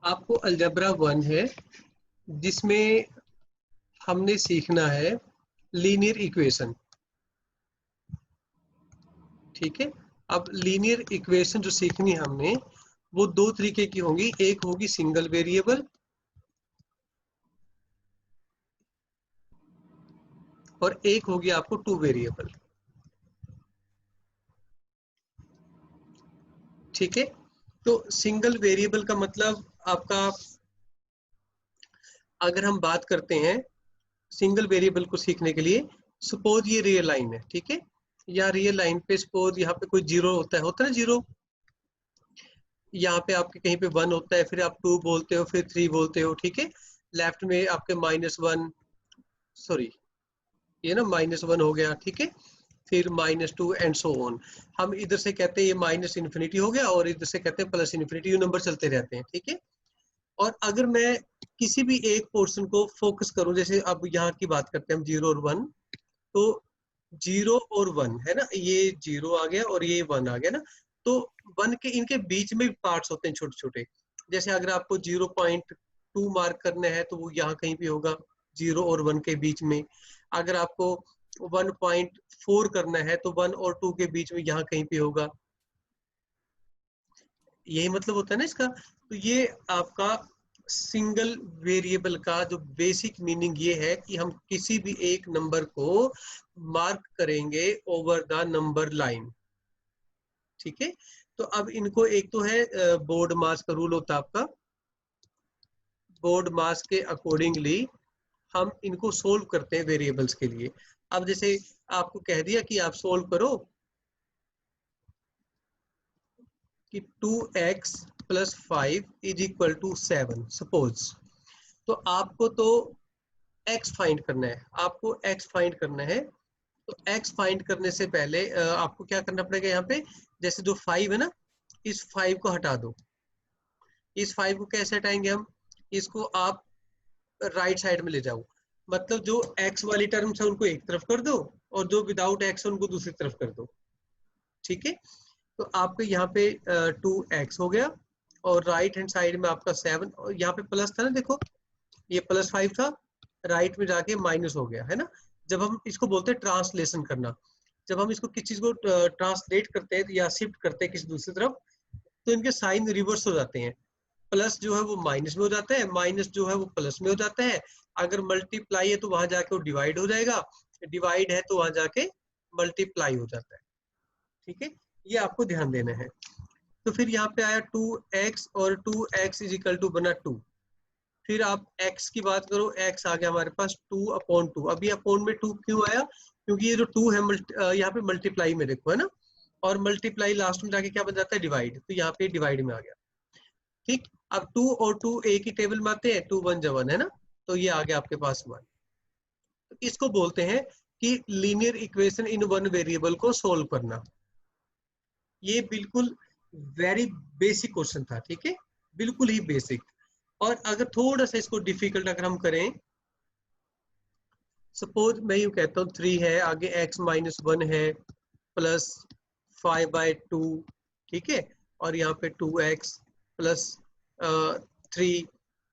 आपको अलजेब्रा 1 है जिसमें हमने सीखना है लीनियर इक्वेशन। ठीक है, अब लीनियर इक्वेशन जो सीखनी है हमने वो दो तरीके की होंगी, एक होगी सिंगल वेरिएबल और एक होगी आपको टू वेरिएबल। ठीक है, तो सिंगल वेरिएबल का मतलब आपका, अगर हम बात करते हैं सिंगल वेरिएबल को सीखने के लिए, सपोज ये रियल लाइन है, ठीक है, या रियल लाइन पे सपोज यहाँ पे कोई जीरो होता है ना जीरो, यहाँ पे आपके कहीं पे 1 होता है, फिर आप 2 बोलते हो, फिर 3 बोलते हो। ठीक है, लेफ्ट में आपके -1, सॉरी ये ना -1 हो गया। ठीक है, फिर -2 एंड सो ऑन। हम इधर से कहते हैं ये माइनस इन्फिनिटी हो गया और इधर से कहते हैं प्लस इन्फिनिटी, ये नंबर चलते रहते हैं। ठीक है, और अगर मैं किसी भी एक पोर्शन को फोकस करूं, जैसे अब यहाँ की बात करते हैं हम 0 और 1, तो 0 और 1 है ना, ये 0 आ गया और ये 1 आ गया ना, तो 1 के इनके बीच में पार्ट्स होते हैं छोटे छोटे। जैसे अगर आपको 0.2 मार्क करना है तो वो यहाँ कहीं भी होगा 0 और 1 के बीच में। अगर आपको 1.4 करना है तो 1 और 2 के बीच में यहाँ कहीं पे होगा। यही मतलब होता है ना इसका। तो ये आपका सिंगल वेरिएबल का जो बेसिक मीनिंग ये है कि हम किसी भी एक नंबर को मार्क करेंगे ओवर द नंबर लाइन। ठीक है, तो अब इनको, एक तो है बोर्ड मास का रूल होता है आपका, बोर्ड मास के अकॉर्डिंगली हम इनको सोल्व करते हैं वेरिएबल्स के लिए। अब जैसे आपको कह दिया कि आप सोल्व करो कि 2x + 5 = 7 सपोज, तो आपको तो x फाइंड करना है, आपको x फाइंड करना है। तो x फाइंड करने से पहले आपको क्या करना पड़ेगा, यहाँ पे जैसे जो 5 है ना, इस 5 को हटा दो। इस 5 को कैसे हटाएंगे हम, इसको आप राइट साइड में ले जाओ, मतलब जो x वाली टर्म्स है उनको एक तरफ कर दो और जो विदाउट x है उनको दूसरी तरफ कर दो। ठीक है, तो आपके यहाँ पे 2x हो गया और राइट हैंड साइड में आपका 7, और यहाँ पे प्लस था ना, देखो ये +5 था, राइट में जाके माइनस हो गया है ना। जब हम इसको बोलते हैं ट्रांसलेशन करना, जब हम इसको किसी चीज को ट्रांसलेट करते हैं या शिफ्ट करते हैं किसी दूसरी तरफ, तो इनके साइन रिवर्स हो जाते हैं। प्लस जो है वो माइनस में हो जाता है, माइनस जो है वो प्लस में हो जाता है। अगर मल्टीप्लाई है तो वहां जाके वो डिवाइड हो जाएगा, डिवाइड है तो वहां जाके मल्टीप्लाई हो जाता है। ठीक है, ये आपको ध्यान देना है। तो फिर यहाँ पे आया 2x और 2x = बना 2। फिर आप x की बात करो, x आ गया हमारे पास 2/2। अभी अपॉन में 2 क्यों आया, क्योंकि ये जो 2 है यहाँ पे मल्टीप्लाई में देखो है ना, और मल्टीप्लाई लास्ट में जाके क्या बन जाता है, डिवाइड, तो यहाँ पे डिवाइड में आ गया। ठीक, अब 2 और 2 एक ही टेबल में आते हैं, 2 1 = 1 है ना, तो ये आ गया आपके पास 1। तो इसको बोलते हैं कि linear equation in one variable को सोल्व करना। ये बिल्कुल वेरी बेसिक क्वेश्चन था। ठीक है, बिल्कुल ही बेसिक। और अगर थोड़ा सा इसको डिफिकल्ट अगर हम करें, सपोज मैं यूं कहता हूँ 3 है, आगे x - 1 है प्लस 5/2। ठीक है, और यहाँ पे 2x + 3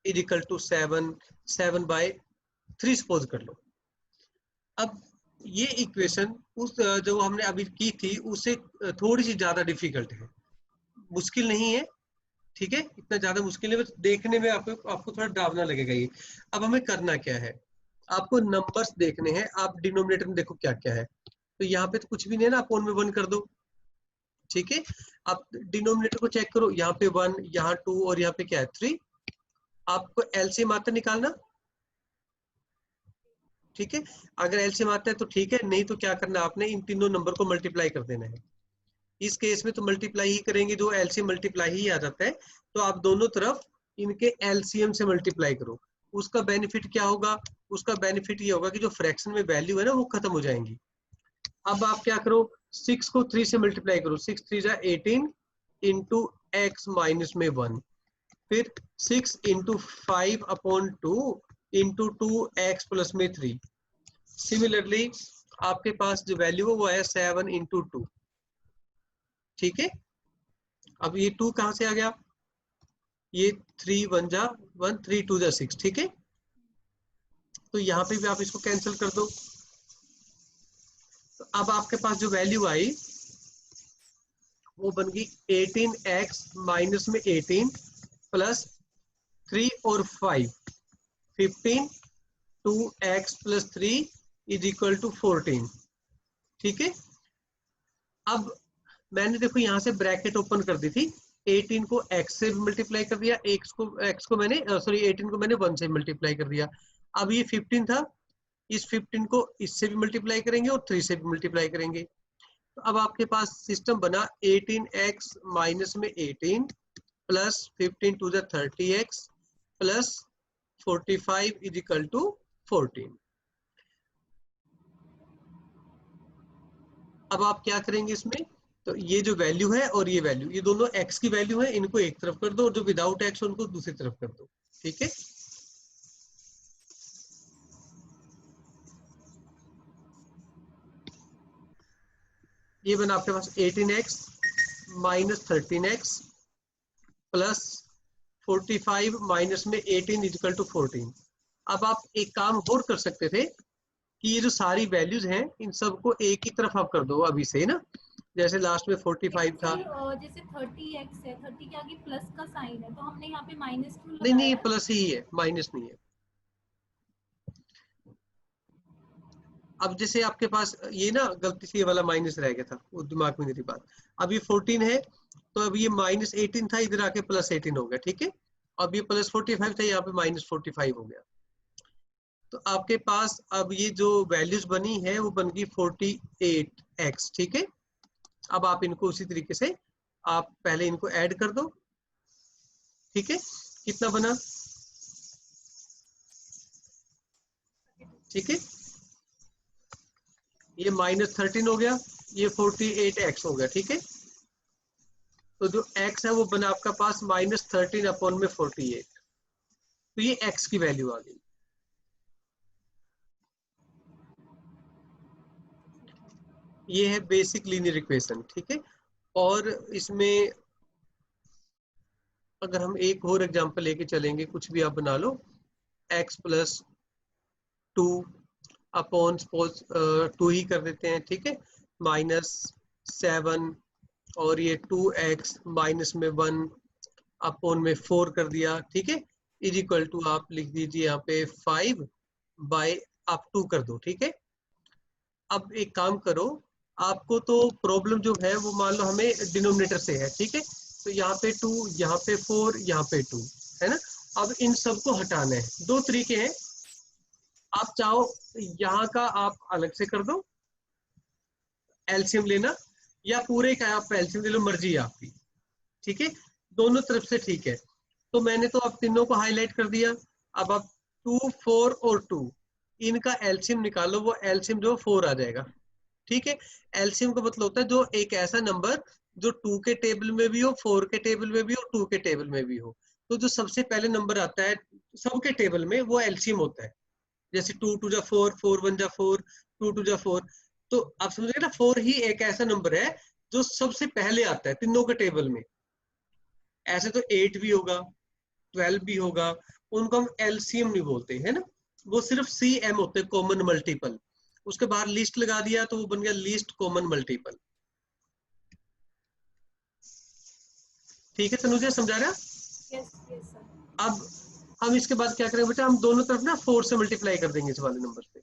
= 7, 7/3 सपोज कर लो। अब ये इक्वेशन उस जो हमने अभी की थी उससे थोड़ी सी ज्यादा डिफिकल्ट है, मुश्किल नहीं है। ठीक है, इतना ज्यादा मुश्किल है, बस देखने में आपको थोड़ा डरावना लगेगा ये। अब हमें करना क्या है, आपको नंबर्स देखने हैं। आप डिनोमिनेटर में देखो क्या क्या है, तो यहाँ पे तो कुछ भी नहीं है ना, अपॉन में 1 कर दो। ठीक है, आप डिनोमिनेटर को चेक करो, यहाँ पे 1, यहाँ 2 और यहाँ पे क्या है 3। आपको एलसीएम आता निकालना। ठीक है, अगर एलसीएम आता है तो ठीक है, नहीं तो क्या करना आपने, इन तीनों नंबर को मल्टीप्लाई कर देना है। इस केस में तो मल्टीप्लाई ही करेंगे, जो एलसीएम मल्टीप्लाई ही आ जाता है। तो आप दोनों तरफ इनके एलसीएम से मल्टीप्लाई करो। उसका बेनिफिट क्या होगा, उसका बेनिफिट ये होगा कि जो फ्रैक्शन में वैल्यू है ना वो खत्म हो जाएंगी। अब आप क्या करो, 6 को 3 से मल्टीप्लाई करो, 6 3 = 18 इंटू x - में 1, फिर 6 × 5/2 इंटू 2x + में 3। सिमिलरली आपके पास जो वैल्यू है वो है 7 × 2। ठीक है, अब ये 2 कहां से आ गया, ये 3 1 जा 1, 3 2 जा 6, ठीक है। तो यहाँ पे भी आप इसको कैंसिल कर दो। तो अब आपके पास जो वैल्यू आई वो बन गई 18x माइनस में 18 प्लस 3 और 5, 15, 2x plus 3 is equal to 14, ठीक है। अब मैंने देखो यहाँ से ब्रैकेट ओपन कर दी थी, 18 को x से मल्टीप्लाई कर दिया, x को मैंने सॉरी 18 को मैंने 1 से मल्टीप्लाई कर दिया। अब ये 15 था, इस 15 को इससे भी मल्टीप्लाई करेंगे और 3 से भी मल्टीप्लाई करेंगे। तो अब आपके पास सिस्टम बना 18x माइनस में 18 plus 15 to the 30x plus 45 is equal to 14। अब आप क्या करेंगे इसमें, तो ये जो वैल्यू है और ये वैल्यू, ये दोनों x की वैल्यू है, इनको एक तरफ कर दो और जो विदाउट x उनको दूसरी तरफ कर दो, ठीक है। ये बना आपके पास 18x minus 13x plus 45 minus में 18 इक्वल टू 14। अब आप एक काम और कर सकते थे कि ये जो सारी वैल्यूज हैं इन सबको एक ही तरफ आप कर दो अभी से ना, जैसे लास्ट में 45 था। जैसे 30x है, 30 के आगे प्लस का साइन है, तो हमने यहाँ पे माइनस क्यों नहीं नहीं, ये लगाया? प्लस ही है, माइनस नहीं है। अब जैसे आपके पास ये ना गलती से ये वाला माइनस रह गया था, वो दिमाग में नहीं थी बात। अब ये 14 है, तो अब ये माइनस 18 था, इधर आके प्लस 18 हो गया, ठीक है। अब ये प्लस 45 था, यहाँ पे माइनस 45 हो गया। तो आपके पास अब ये जो वैल्यूज बनी है वो बन गई 48x, ठीक है। अब आप इनको उसी तरीके से आप पहले इनको ऐड कर दो, ठीक है। कितना बना, ठीक है, ये माइनस 13 हो गया, ये 48x हो गया, ठीक है। तो जो x है वो बना आपका पास माइनस 13 अपॉन में 48, तो ये x की वैल्यू आ गई। ये है बेसिक लीनियर इक्वेशन, ठीक है। और इसमें अगर हम एक और एग्जांपल लेके चलेंगे, कुछ भी आप बना लो, x प्लस 2 अपॉन सपोज 2 ही कर देते हैं, ठीक है, माइनस 7 और ये 2x माइनस में 1 अपॉन में 4 कर दिया, ठीक है, इज इक्वल टू आप लिख दीजिए यहाँ पे 5 बाय आप 2 कर दो, ठीक है। अब एक काम करो, आपको तो प्रॉब्लम जो है वो मान लो हमें डिनोमिनेटर से है, ठीक है। तो यहाँ पे 2, यहाँ पे 4, यहाँ पे 2 है ना। अब इन सबको हटाना है, दो तरीके हैं, आप चाहो यहाँ का आप अलग से कर दो एलसीएम लेना, या पूरे का आप एलसीएम ले लो, मर्जी है आपकी, ठीक है, दोनों तरफ से ठीक है। तो मैंने तो अब तीनों को हाईलाइट कर दिया। अब आप 2 4 और 2 इनका एलसीएम निकालो, वो एलसीएम जो 4 आ जाएगा, ठीक है। एलसीएम का मतलब होता है जो एक ऐसा नंबर जो 2 के टेबल में भी हो, 4 के टेबल में भी हो, 2 के टेबल में भी हो। तो जो सबसे पहले नंबर आता है सबके टेबल में वो एलसीएम होता है। जैसे 2 2 जा 4, 4 1 जा 4, 2 2 जा 4। तो आप समझे ना, 4 ही एक ऐसा नंबर है जो सबसे पहले आता है तीनों के टेबल में। ऐसे तो 8 भी होगा, 12 भी होगा, उनको हम एलसीएम नहीं बोलते है ना, वो सिर्फ सीएम होते हैं, कॉमन मल्टीपल। उसके बाहर लिस्ट लगा दिया तो वो बन गया लीस्ट कॉमन मल्टीपल, ठीक है। तनुजा समझा रहा? Yes yes sir. अब हम इसके बाद क्या करेंगे बेटा, हम दोनों तरफ ना 4 से मल्टीप्लाई कर देंगे इस वाले नंबर से।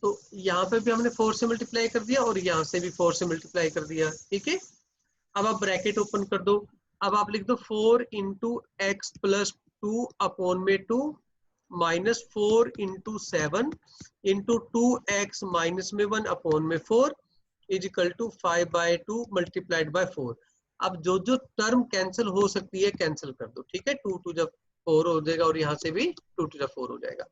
तो यहाँ पे भी हमने 4 से मल्टीप्लाई कर दिया और यहाँ से भी 4 से मल्टीप्लाई कर दिया, ठीक है। अब आप ब्रैकेट ओपन कर दो, अब आप लिख दो 4 इंटू एक्स प्लस 2 अपॉन में 2 minus 4 into 7 into 2x minus में 1 अपॉन में 4 is equal to 5/2 multiplied by 4। अब जो जो टर्म कैंसिल हो सकती है कैंसिल कर दो, ठीक है। 2 टू जब 4 हो जाएगा और यहाँ से भी 2 टू जब 4 हो जाएगा।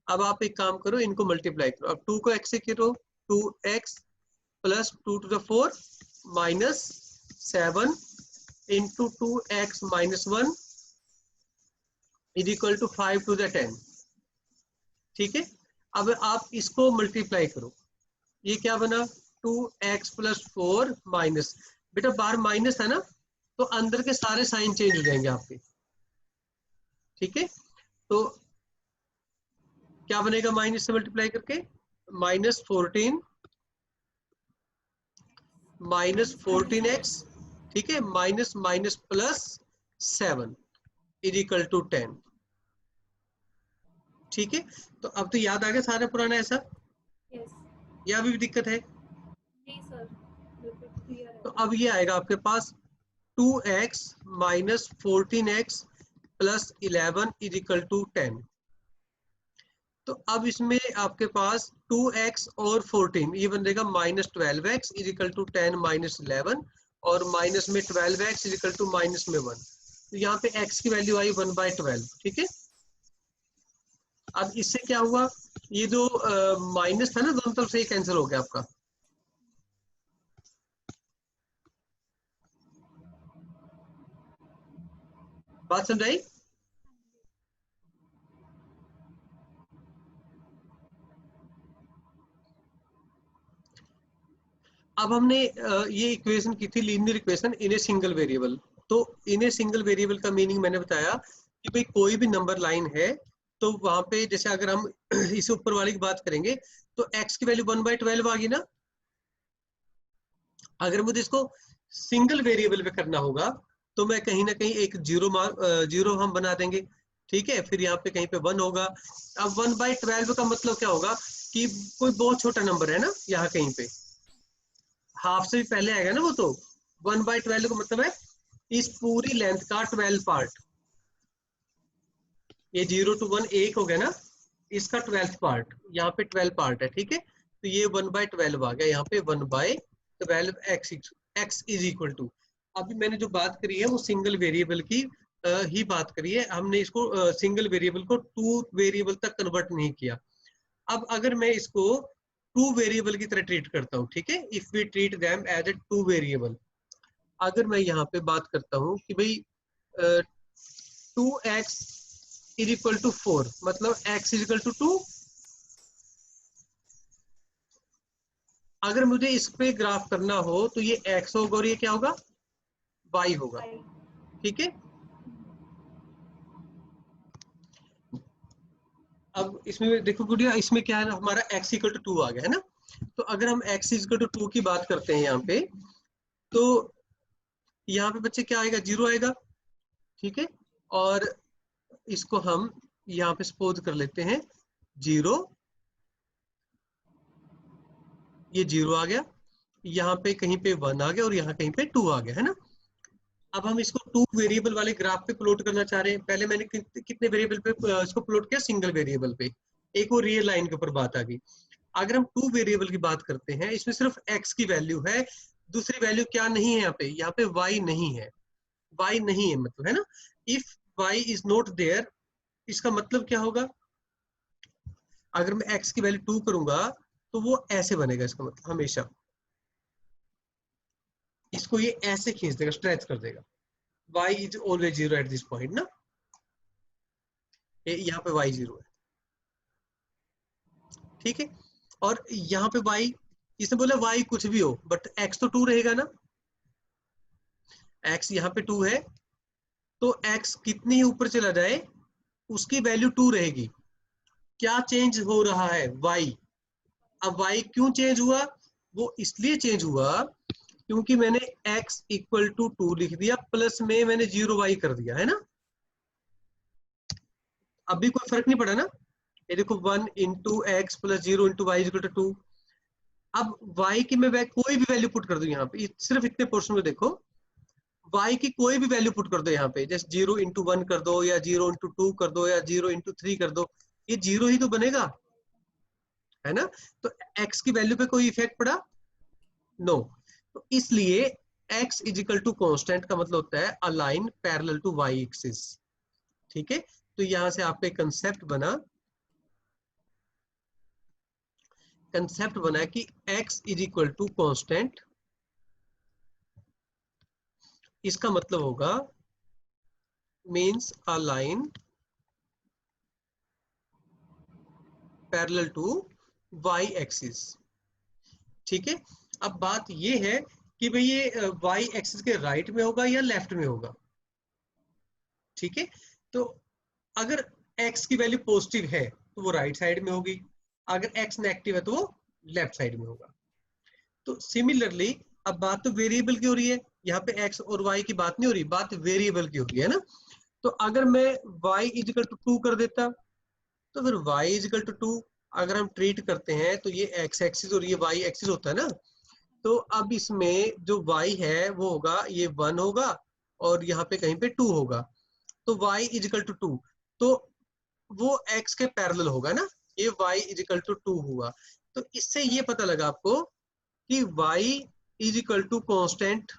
अब आप एक काम करो, इनको मल्टीप्लाई करो, अब 2 को x से करो, 2x plus 2 to the 4 minus 7 into 2x minus 1 is equal to 5 to the 10, ठीक है। अब आप इसको मल्टीप्लाई करो, ये क्या बना 2x प्लस 4 माइनस, बेटा बाहर माइनस है ना, तो अंदर के सारे साइन चेंज हो जाएंगे आपके। ठीक है, तो क्या बनेगा माइनस से मल्टीप्लाई करके, -14 -14x, ठीक है, minus minus plus 7 is equal to 10। ठीक है, तो अब तो याद आ गया सारा पुराना ऐसा, यस। या अभी भी दिक्कत है? नहीं सर, बिल्कुल क्लियर तो है। अब ये आएगा आपके पास 2x minus 14x plus 11 is equal to 10। तो अब इसमें आपके पास 2x और 14 ये बन जाएगा -12x इज इक्वल टू 10 -11, और माइनस में 12x is equal to minus में 1। तो यहाँ पे x की वैल्यू आई 1/12। ठीक है, अब इससे क्या हुआ, ये जो माइनस था ना दोनों तरफ से ये कैंसिल हो गया आपका। बात समझाई? अब हमने ये इक्वेशन की थी linear equation in a single variable. तो इन ए सिंगल वेरिएबल का मीनिंग मैंने बताया कि भाई कोई भी नंबर लाइन है, तो वहां पे जैसे अगर हम इस ऊपर वाली की बात करेंगे तो x की वैल्यू 1/12 आ गई ना। अगर मुझे इसको सिंगल वेरिएबल पे करना होगा तो मैं कहीं ना कहीं एक जीरो हम बना देंगे। ठीक है, फिर यहाँ पे कहीं पे 1 होगा। अब 1/12 का मतलब क्या होगा कि कोई बहुत छोटा नंबर है ना, यहाँ कहीं पे हाफ से भी पहले आएगा ना वो। तो 1/12 का मतलब है इस पूरी लेंथ का 12 पार्ट। ये 0 to 1 एक हो गया ना, इसका 12th पार्ट, यहाँ पे 12 पार्ट है। ठीक है, तो ये 1/12 आ गया यहाँ पे 1/12 x इज इक्वल टू। अभी मैंने जो बात करी है वो सिंगल वेरिएबल की ही बात करी है। हमने इसको सिंगल वेरिएबल को टू वेरिएबल तक कन्वर्ट नहीं किया। अब अगर मैं इसको टू वेरिएबल की तरह ट्रीट करता हूँ, ठीक है, if we treat them as a two variable, अगर मैं यहाँ पे बात करता हूँ कि भाई 2x इज इक्वल टू 4, मतलब x इज इक्वल टू 2। अगर मुझे इस पे ग्राफ करना हो तो ये x होगा और ये क्या होगा, y होगा। बाई। ठीक है, अब इसमें देखो गुड़िया, इसमें क्या है ना, हमारा x इक्वल टू 2 आ गया है ना। तो अगर हम x इक्वल टू 2 की बात करते हैं यहाँ पे, तो यहाँ पे बच्चे क्या आएगा, 0 आएगा। ठीक है, और इसको हम यहाँ पे सपोज कर लेते हैं 0, ये 0 आ गया, यहाँ पे कहीं पे 1 आ गया और यहाँ कहीं पे 2 आ गया है ना। अब हम इसको टू वेरिएबल वाले ग्राफ पे प्लॉट करना चाह रहे हैं। पहले मैंने कितने वेरिएबल पे इसको प्लॉट किया, सिंगल वेरिएबल पे, एक वो रियल लाइन के ऊपर बात आ गई। अगर हम टू वेरिएबल की बात करते हैं, इसमें सिर्फ x की वैल्यू है, दूसरी वैल्यू क्या नहीं है यहाँ पे y नहीं है। y नहीं है मतलब, है ना। If y is not there, इसका मतलब क्या होगा, अगर मैं x की वैल्यू 2 करूंगा तो वो ऐसे बनेगा, इसका मतलब हमेशा इसको ये ऐसे खींच देगा, स्ट्रेच कर देगा। y is always 0 at this point ना, यहाँ पे y 0 है। ठीक है, और यहाँ पे y, इसने बोला y कुछ भी हो बट x तो 2 रहेगा ना। x यहाँ पे 2 है, तो x कितनी ही ऊपर चला जाए उसकी वैल्यू 2 रहेगी। क्या चेंज हो रहा है, y। अब y क्यों चेंज हुआ, वो इसलिए चेंज हुआ क्योंकि मैंने x इक्वल टू 2 लिख दिया, प्लस में मैंने 0y कर दिया है ना। अभी कोई फर्क नहीं पड़ा ना। ये देखो 1 into x plus 0 into y equal to 2। अब y की मैं कोई भी वैल्यू पुट कर दूं यहाँ पे, सिर्फ इतने पोर्शन में देखो, y की कोई भी वैल्यू पुट कर दो यहाँ पे, जैसे 0 इंटू 1 कर दो या 0 इंटू 2 कर दो या 0 इंटू 3 कर दो, ये 0 ही तो बनेगा, है ना। तो x की वैल्यू पे कोई इफेक्ट पड़ा, नो। तो इसलिए x is equal to constant का मतलब होता है a line parallel to y axis. ठीक है, तो यहां से आपका कंसेप्ट बना कि x is equal to constant, इसका मतलब होगा means a line parallel to y axis. ठीक है, अब बात ये है कि भाई ये वाई एक्सिस के राइट में होगा या लेफ्ट में होगा। ठीक है, तो अगर x की वैल्यू पॉजिटिव है तो वो राइट साइड में होगी, अगर x नेगेटिव है तो वो लेफ्ट साइड में होगा। तो सिमिलरली अब बात तो वेरिएबल की हो रही है, यहाँ पे x और y की बात नहीं हो रही, बात वेरिएबल की हो रही है ना। तो अगर मैं y इजिकल टू 2 कर देता तो फिर y इजिकल टू 2 अगर हम ट्रीट करते हैं तो ये x एक्सिस और ये y एक्सिस होता है ना। तो अब इसमें जो y है वो होगा, ये 1 होगा और यहाँ पे कहीं पे 2 होगा। तो y इजिकल टू 2, तो वो x के पैरेलल होगा ना, ये y इजिकल टू 2 हुआ। तो इससे ये पता लगा आपको कि y इजिकल टू कॉन्स्टेंट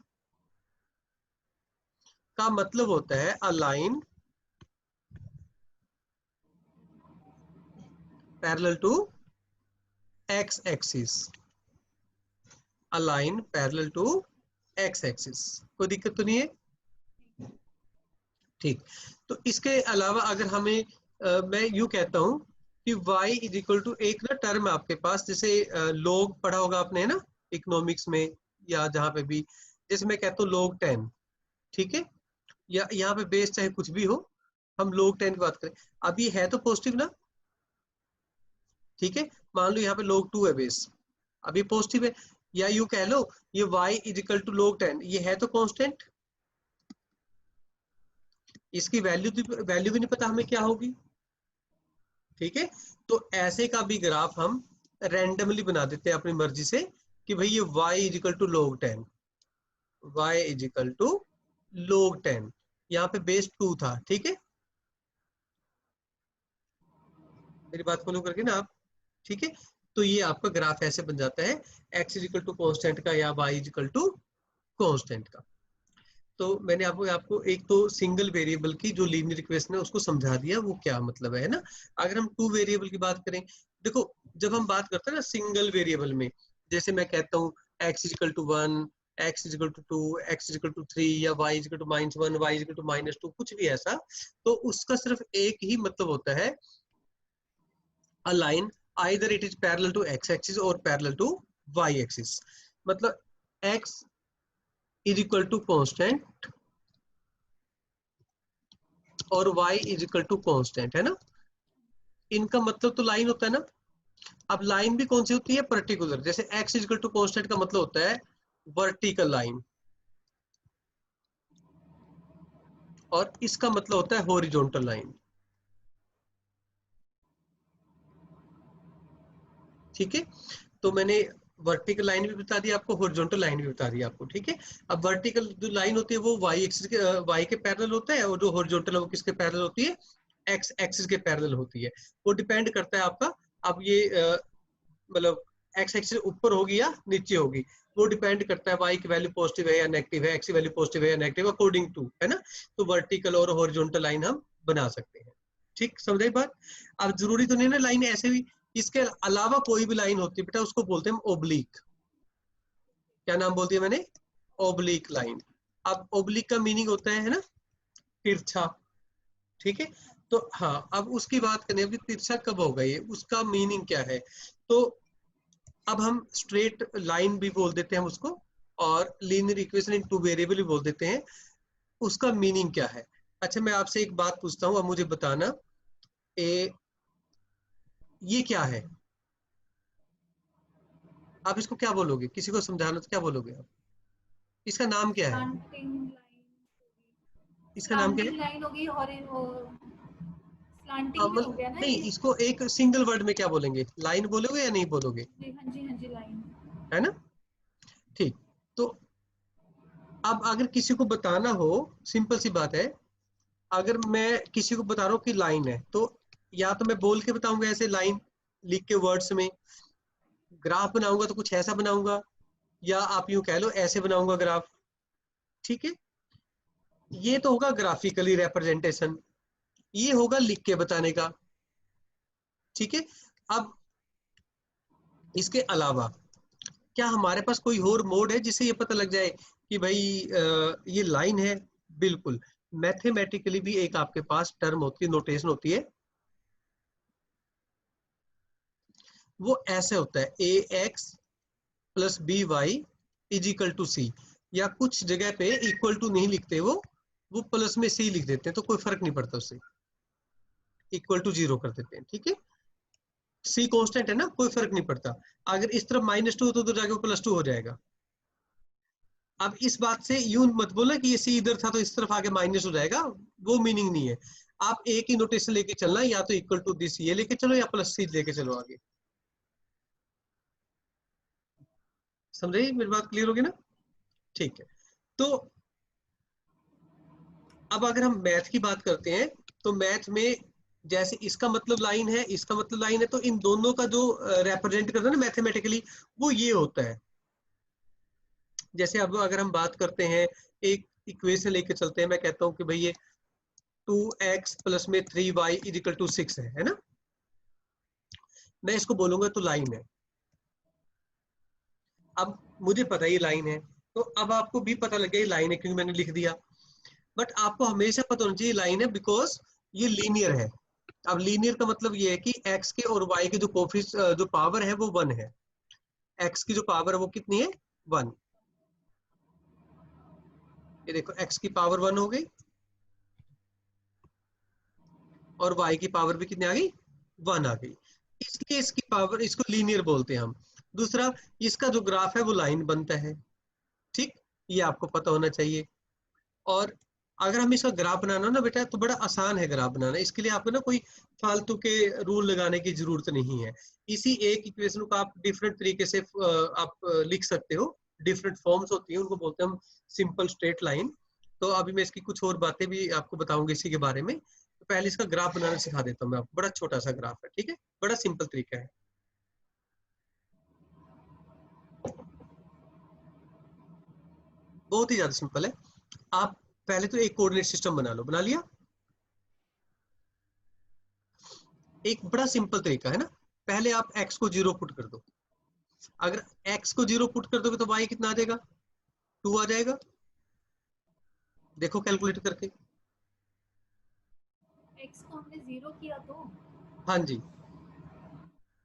का मतलब होता है a line parallel to x axis, a line parallel to x axis. कोई दिक्कत तो नहीं है? ठीक। तो इसके अलावा अगर हमें मैं यूं कहता हूं कि y इज इक्वल टू एक ना टर्म है आपके पास, जैसे log पढ़ा होगा आपने है ना इकोनॉमिक्स में या जहां पे भी, जैसे मैं कहता हूँ log 10, ठीक है, या यहाँ पे बेस चाहे कुछ भी हो, हम log 10 की बात करें। अब ये है तो पॉजिटिव ना, ठीक है, मान लो यहाँ पे log 2 है बेस, अब ये पॉजिटिव है। या यूं कह लो ये y is equal to log 10, ये है तो कांस्टेंट, इसकी वैल्यू भी नहीं पता हमें क्या होगी। ठीक है, तो ऐसे का भी ग्राफ हम रैंडमली बना देते हैं अपनी मर्जी से कि भाई ये y is equal to log 10, y is equal to log 10, यहाँ पे बेस 2 था। ठीक है, मेरी बात फॉलो करके ना आप, ठीक है। तो ये आपका ग्राफ ऐसे बन जाता है x इजिकल टू कॉन्स्टेंट का या y इजिकल टू कॉन्स्टेंट का। तो मैंने आपको एक तो सिंगल वेरिएबल की जो लीनियर इक्वेशन है उसको समझा दिया, वो क्या मतलब है ना। अगर हम टू वेरिएबल की बात करें, देखो जब हम बात करते हैं ना सिंगल वेरिएबल में, जैसे मैं कहता हूँ x is equal to 1, x is equal to 2, x is equal to 3 या y is equal to -1, y is equal to -2, कुछ भी ऐसा, तो उसका सिर्फ एक ही मतलब होता है, a line either it is parallel to x axis or parallel to y axis। मतलब x is equal to constant और y is equal to constant है ना, इनका मतलब तो लाइन होता है ना। अब लाइन भी कौन सी होती है? पर्टिकुलर। जैसे x is equal to constant का मतलब होता है वर्टिकल लाइन, और इसका मतलब होता है हॉरिजॉन्टल लाइन। ठीक है, तो मैंने वर्टिकल लाइन भी बता दी आपको, हॉरिजॉन्टल लाइन भी बता दी आपको। ठीक है, अब वर्टिकल जो लाइन होती है वो वाई एक्सिस के पैरेलल होता है, और जो हॉरिजॉन्टल है वो किसके पैरेलल होती है? एक्स एक्सिस के पैरेलल होती है। वो डिपेंड करता है आपका, अब ये मतलब एक्स एक्सिस ऊपर होगी या नीचे होगी, वो डिपेंड करता है वाई की वैल्यू पॉजिटिव है या नेगेटिव है, एक्स की वैल्यू पॉजिटिव है या नेगेटिव, अकॉर्डिंग टू, है ना। तो वर्टिकल और हॉरिजॉन्टल लाइन हम बना सकते हैं। ठीक, समझे बात? अब जरूरी तो नहीं ना लाइन ऐसे भी, इसके अलावा कोई भी लाइन होती है बेटा उसको बोलते हैं ओब्लिक। क्या नाम बोल दिया मैंने? Oblique line. अब ओब्लिक का मीनिंग होता है ना तिरछा। ठीक है, तो हाँ अब उसकी बात करें, अभी तिरछा कब होगा ये, उसका मीनिंग क्या है। तो अब हम स्ट्रेट लाइन भी बोल देते हैं उसको, और linear equation in two variable भी बोल देते हैं। उसका मीनिंग क्या है? अच्छा मैं आपसे एक बात पूछता हूँ, अब मुझे बताना, ये क्या है? आप इसको क्या बोलोगे? किसी को समझाना तो क्या बोलोगे आप? इसका नाम क्या है? इसका नाम क्या है? स्लांटिंग लाइन होगी और स्लांटिंग भी हो गया ना नहीं, ये। इसको एक सिंगल वर्ड में क्या बोलेंगे? लाइन बोलोगे या नहीं बोलोगे? जी हाँ जी, हाँ जी, लाइन। है ना। ठीक, तो अब अगर किसी को बताना हो, सिंपल सी बात है, अगर मैं किसी को बता रहा हूँ कि लाइन है, तो या तो मैं बोल के बताऊंगा ऐसे लाइन, लिख के वर्ड्स में, ग्राफ बनाऊंगा तो कुछ ऐसा बनाऊंगा, या आप यूं कह लो ऐसे बनाऊंगा ग्राफ। ठीक है, ये तो होगा ग्राफिकली रिप्रेजेंटेशन, ये होगा लिख के बताने का। ठीक है, अब इसके अलावा क्या हमारे पास कोई और मोड है जिससे ये पता लग जाए कि भाई ये लाइन है? बिल्कुल, मैथमेटिकली भी एक आपके पास टर्म होती है, नोटेशन होती है, वो ऐसे होता है a x plus b y is equal to c, या कुछ जगह पे इक्वल टू नहीं लिखते वो प्लस में सी लिख देते हैं, तो कोई फर्क नहीं पड़ता उससे, इक्वल टू 0 कर देते हैं, ठीक है। सी कांस्टेंट है ना, कोई फर्क नहीं पड़ता। अगर इस तरफ -2 तो उधर जाके वो +2 हो जाएगा। अब इस बात से यूं मत बोलना कि ये सी इधर था तो इस तरफ आगे माइनस हो जाएगा, वो मीनिंग नहीं है। आप एक ही नोटेशन लेके चलना, या तो इक्वल टू दिस ये लेके चलो या प्लस सी लेके चलो आगे। समझे, मेरी बात क्लियर होगी ना? ठीक है। तो अब अगर हम मैथ की बात करते हैं, तो मैथ में जैसे इसका मतलब लाइन है, इसका मतलब लाइन है, तो इन दोनों का जो रिप्रेजेंट करता है ना मैथमेटिकली, वो ये होता है। जैसे अब अगर हम बात करते हैं, एक इक्वेशन लेके चलते हैं, मैं कहता हूं कि भाई ये 2x प्लस में 3y इज इक्वल टू 6 है ना। मैं इसको बोलूंगा तो लाइन है। अब मुझे पता है ये लाइन है, तो अब आपको भी पता लग गया ये लाइन है क्योंकि मैंने लिख दिया। बट आपको हमेशा पता होना चाहिए लाइन है, बिकॉज ये लीनियर है। अब लीनियर का मतलब ये है कि x के और y के जो जो पावर है वो 1 है। x की जो पावर है वो कितनी है, 1। ये देखो x की पावर 1 हो गई, और y की पावर भी कितनी आ गई, 1 आ गई। इसलिए इसकी पावर, इसको लीनियर बोलते हैं हम। दूसरा, इसका जो ग्राफ है वो लाइन बनता है, ठीक, ये आपको पता होना चाहिए। और अगर हम इसका ग्राफ बनाना ना बेटा, तो बड़ा आसान है ग्राफ बनाना। इसके लिए आपको ना कोई फालतू के रूल लगाने की जरूरत नहीं है। इसी एक इक्वेशन को आप डिफरेंट तरीके से आप लिख सकते हो। डिफरेंट फॉर्म्स होती हैं, उनको बोलते हैं हम सिंपल स्ट्रेट लाइन। तो अभी मैं इसकी कुछ और बातें भी आपको बताऊंगी इसी के बारे में। तो पहले इसका ग्राफ बनाना सिखा देता हूँ मैं आपको। बड़ा छोटा सा ग्राफ है, ठीक है, बड़ा सिंपल तरीका है। बहुत ही ज्यादा सिंपल है। आप पहले तो एक कोऑर्डिनेट सिस्टम बना लो। बना लिया? एक बड़ा सिंपल तरीका है ना। पहले आप x को 0 पुट कर दो। अगर x को 0 पुट कर दोगे तो y कितना आ जाएगा, 2 आ जाएगा। देखो कैलकुलेट करके। x को हमने 0 किया तो हाँ जी,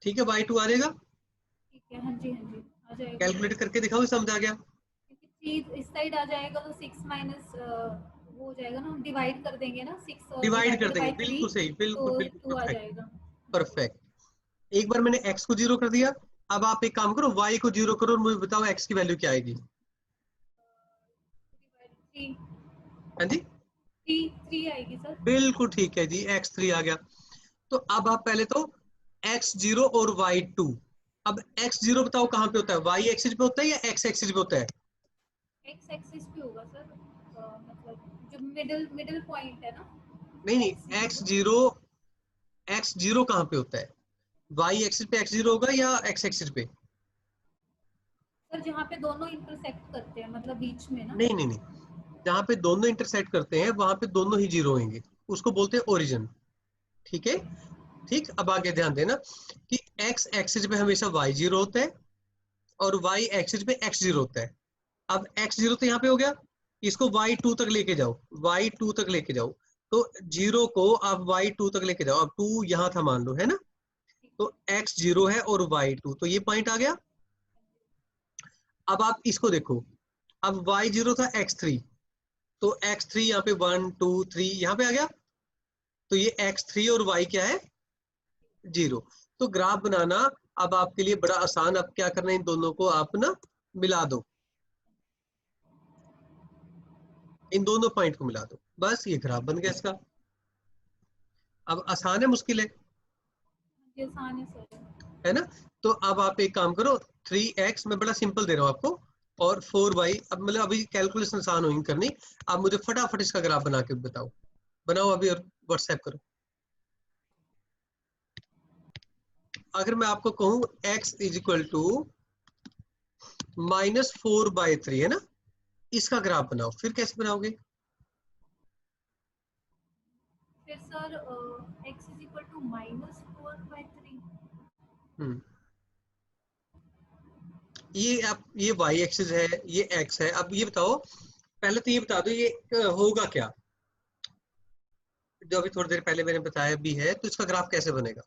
ठीक है, y2 आ जाएगा। ठीक है, हाँ जी हाँ जी, आ जाएगा। कैलकुलेट करके दिखाओ, समझ आ गया? क्योंकि 3 इस साइड आ जाएगा तो 6 माइनस वो हो जाएगा ना, हम डिवाइड कर देंगे ना 6 और डिवाइड कर डिवाइडेड देंगे, बाय 3, बिल्कुल सही, तो बिल्कुल बिल्कुल 2 आ परफेक्ट। जाएगा। हाँ जी। परफेक्ट। एक बार मैंने x को 0 कर दिया। अब आप एक काम करो, y को 0 करो और मुझे बताओ x की वैल्यू क्या आएगी। थ्री, हाँ जी, थ्री थ्री आएगी सर। बिल्कुल ठीक है जी, x3 आ गया। तो अब आप पहले तो x0 और y2। अब x0 बताओ कहाँ पे होता है, y एक्सिस पे होता है या x एक्सिस पे होता है? एक्स एक्सिस पे होगा सर, मतलब जो मिडिल मिडिल पॉइंट है ना, नहीं नहीं, x x zero. Zero x zero कहाँ पे होता है? वाई एक्सिस पे x0 होगा या x एक्सिस पे? सर जहाँ पे दोनों इंटरसेक्ट करते हैं, मतलब बीच में ना। नहीं नहीं नहीं, जहाँ पे दोनों इंटरसेक्ट करते हैं वहां पे दोनों ही जीरो होंगे, उसको बोलते हैं ओरिजिन। ठीक है। ठीक, अब आगे ध्यान देना कि x एक्सिस पे हमेशा y0 होता है और y एक्सिस पे x0 होता है। अब x0 तो यहाँ पे हो गया, इसको y2 तक लेके जाओ, y2 तक लेके जाओ। तो जीरो को आप y2 तक लेके जाओ। अब 2 यहाँ था मान लो, है ना। तो x0 है और y2, तो ये पॉइंट आ गया। अब आप इसको देखो, अब y0 था x3, तो x3 यहाँ पे 1 2 3 यहाँ पे आ गया। तो ये x3 और y क्या है, 0। तो ग्राफ बनाना अब आपके लिए बड़ा आसान। अब क्या करना है, इन दोनों को आप ना मिला दो, इन दोनों पॉइंट को मिला दो, बस ये ग्राफ बन गया इसका। अब आसान है मुश्किल ये आसान है सर। है ना। तो अब आप एक काम करो, 3x मैं बड़ा सिंपल दे रहा हूँ आपको, और 4y, अब मतलब अभी कैलकुलेशन आसान होगी करनी। आप मुझे फटाफट इसका ग्राफ बना के बताओ। बनाओ अभी और व्हाट्सएप करो। अगर मैं आपको कहूं x इज इक्वल टू -4/3 है ना, इसका ग्राफ बनाओ, फिर कैसे बनाओगे? फिर sir x is equal to -4/3। हम्म, ये आप, ये y एक्सिस है, ये x है। अब ये बताओ, पहले तो ये बता दो ये होगा क्या, जो अभी थोड़ी देर पहले मैंने बताया भी है, तो इसका ग्राफ कैसे बनेगा?